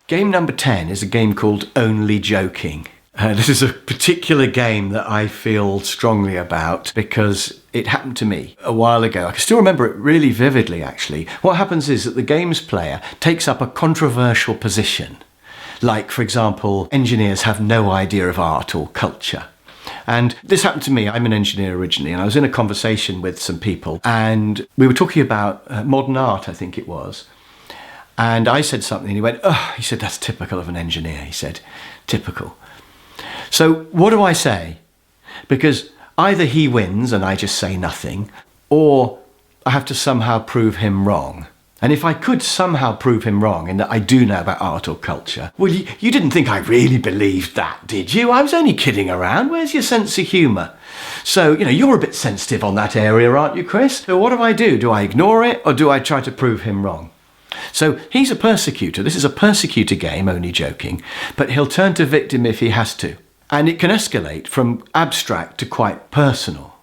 Game number 10 is a game called Only Joking. This is a particular game that I feel strongly about because it happened to me a while ago. I can still remember it really vividly, actually. What happens is that the games player takes up a controversial position. Like, for example, engineers have no idea of art or culture. And this happened to me. I'm an engineer originally, and I was in a conversation with some people, and we were talking about modern art, I think it was. And I said something, and he went, "Oh," he said, "that's typical of an engineer." He said, "Typical." So what do I say? Because either he wins and I just say nothing, or I have to somehow prove him wrong. And if I could somehow prove him wrong in that I do know about art or culture, well, you didn't think I really believed that, did you? I was only kidding around. Where's your sense of humour? So, you're a bit sensitive on that area, aren't you, Chris? So what do? Do I ignore it, or do I try to prove him wrong? So he's a persecutor. This is a persecutor game, Only Joking, but he'll turn to victim if he has to. And it can escalate from abstract to quite personal.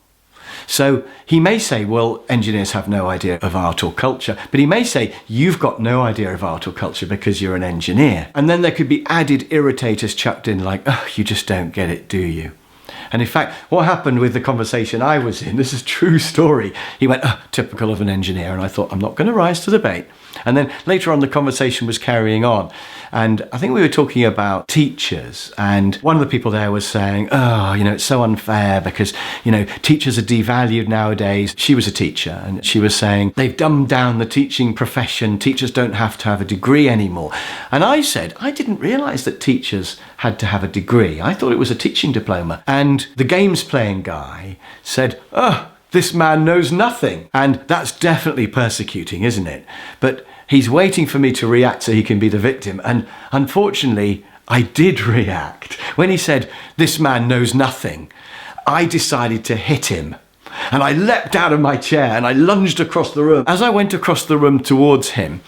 So he may say, well, engineers have no idea of art or culture, but he may say, you've got no idea of art or culture because you're an engineer. And then there could be added irritators chucked in like, oh, you just don't get it, do you? And in fact, what happened with the conversation I was in, this is a true story. He went, oh, typical of an engineer. And I thought, I'm not going to rise to the bait. And then later on, the conversation was carrying on. And I think we were talking about teachers. And one of the people there was saying, oh, it's so unfair because, teachers are devalued nowadays. She was a teacher, and she was saying, they've dumbed down the teaching profession. Teachers don't have to have a degree anymore. And I said, I didn't realise that teachers had to have a degree. I thought it was a teaching diploma. And the games playing guy said, oh, this man knows nothing. And that's definitely persecuting, isn't it? But he's waiting for me to react so he can be the victim. And unfortunately, I did react. When he said, this man knows nothing, I decided to hit him. And I leapt out of my chair and I lunged across the room. As I went across the room towards him,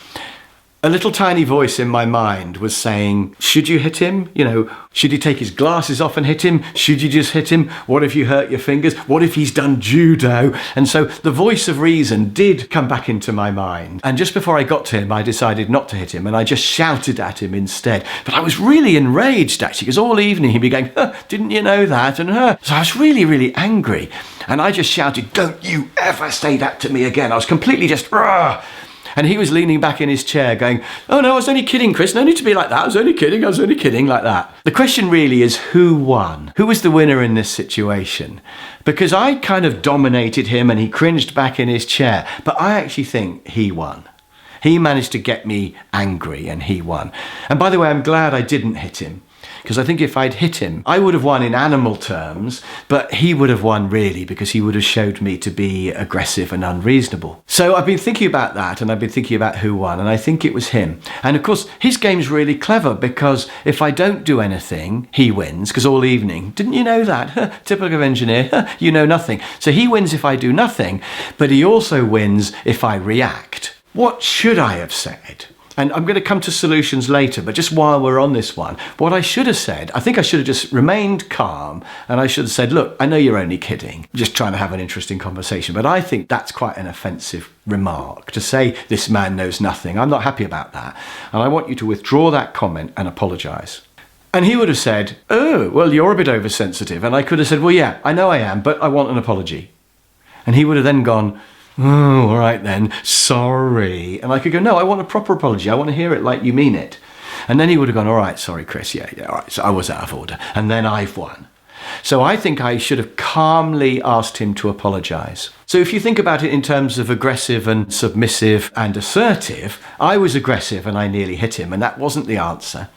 a little tiny voice in my mind was saying, should you hit him? Should you take his glasses off and hit him? Should you just hit him? What if you hurt your fingers? What if he's done judo? And so the voice of reason did come back into my mind. And just before I got to him, I decided not to hit him, and I just shouted at him instead. But I was really enraged, actually, because all evening he'd be going, didn't you know that? And so I was really, really angry. And I just shouted, don't you ever say that to me again. I was completely just, Rah! And he was leaning back in his chair going, oh no, I was only kidding, Chris. No need to be like that. I was only kidding like that. The question really is, who won? Who was the winner in this situation? Because I kind of dominated him and he cringed back in his chair. But I actually think he won. He managed to get me angry and he won. And by the way, I'm glad I didn't hit him. Because I think if I'd hit him, I would have won in animal terms, but he would have won really because he would have showed me to be aggressive and unreasonable. So I've been thinking about that, and I've been thinking about who won, and I think it was him. And of course, his game's really clever because if I don't do anything, he wins, because all evening, didn't you know that? Typical of engineer, you know nothing. So he wins if I do nothing, but he also wins if I react. What should I have said? And I'm going to come to solutions later, but just while we're on this one, what I should have said, I think I should have just remained calm, and I should have said, look, I know you're only kidding, just trying to have an interesting conversation, but I think that's quite an offensive remark to say this man knows nothing. I'm not happy about that, and I want you to withdraw that comment and apologise. And he would have said, oh, well, you're a bit oversensitive, and I could have said, well, yeah, I know I am, but I want an apology. And he would have then gone, oh, all right then, sorry. And I could go, no, I want a proper apology. I want to hear it like you mean it. And then he would have gone, all right, sorry, Chris. Yeah, all right. So I was out of order. And then I've won. So I think I should have calmly asked him to apologise. So if you think about it in terms of aggressive and submissive and assertive, I was aggressive and I nearly hit him, and that wasn't the answer.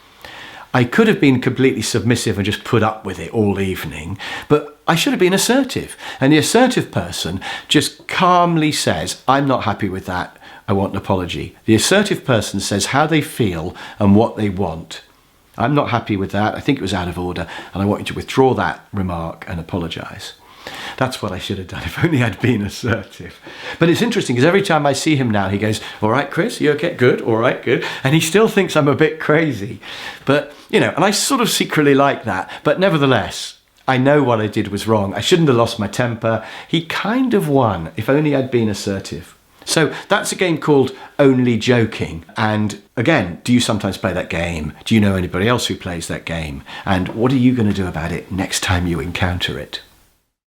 I could have been completely submissive and just put up with it all evening, but I should have been assertive. And the assertive person just calmly says, I'm not happy with that, I want an apology. The assertive person says how they feel and what they want. I'm not happy with that, I think it was out of order, and I want you to withdraw that remark and apologise. That's what I should have done if only I'd been assertive. But it's interesting because every time I see him now, he goes, all right, Chris, you okay? Good, all right, good. And he still thinks I'm a bit crazy. But, and I sort of secretly like that. But nevertheless, I know what I did was wrong. I shouldn't have lost my temper. He kind of won if only I'd been assertive. So that's a game called Only Joking. And again, do you sometimes play that game? Do you know anybody else who plays that game? And what are you going to do about it next time you encounter it?